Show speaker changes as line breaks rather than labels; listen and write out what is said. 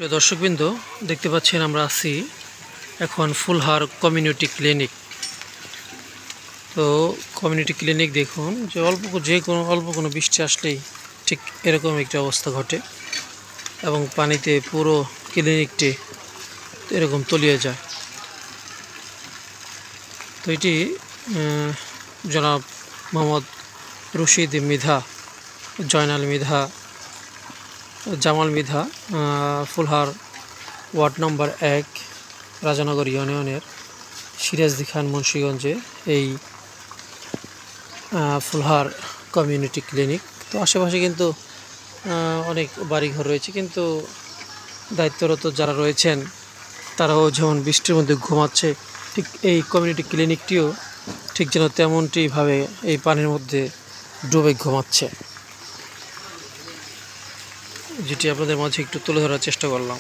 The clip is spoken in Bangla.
প্রিয় দর্শকবৃন্দ, দেখতে পাচ্ছেন আমরা আছি এখন ফুলহার কমিউনিটি ক্লিনিক। তো কমিউনিটি ক্লিনিক দেখুন যে অল্প কোনো বৃষ্টি আসলেই ঠিক এরকম একটা অবস্থা ঘটে এবং পানিতে পুরো ক্লিনিকটি এরকম তলিয়ে যায়। তো এটি জনাব মোহাম্মদ রশিদ মৃধা, জয়নাল মৃধা, জামাল মৃধা, ফুলহার ওয়ার্ড নম্বর 1 রাজানগর ইউনিয়নের সিরাজদি খান মুন্সিগঞ্জে এই ফুলহার কমিউনিটি ক্লিনিক। তো আশেপাশে কিন্তু অনেক বাড়িঘর রয়েছে, কিন্তু দায়িত্বরত যারা রয়েছেন তারাও যেমন বৃষ্টির মধ্যে ঘুমাচ্ছে, ঠিক এই কমিউনিটি ক্লিনিকটিও ঠিক যেন তেমনটিভাবে এই পানির মধ্যে ডুবে ঘুমাচ্ছে, যেটি আপনাদের মাঝে একটু তুলে ধরার চেষ্টা করলাম।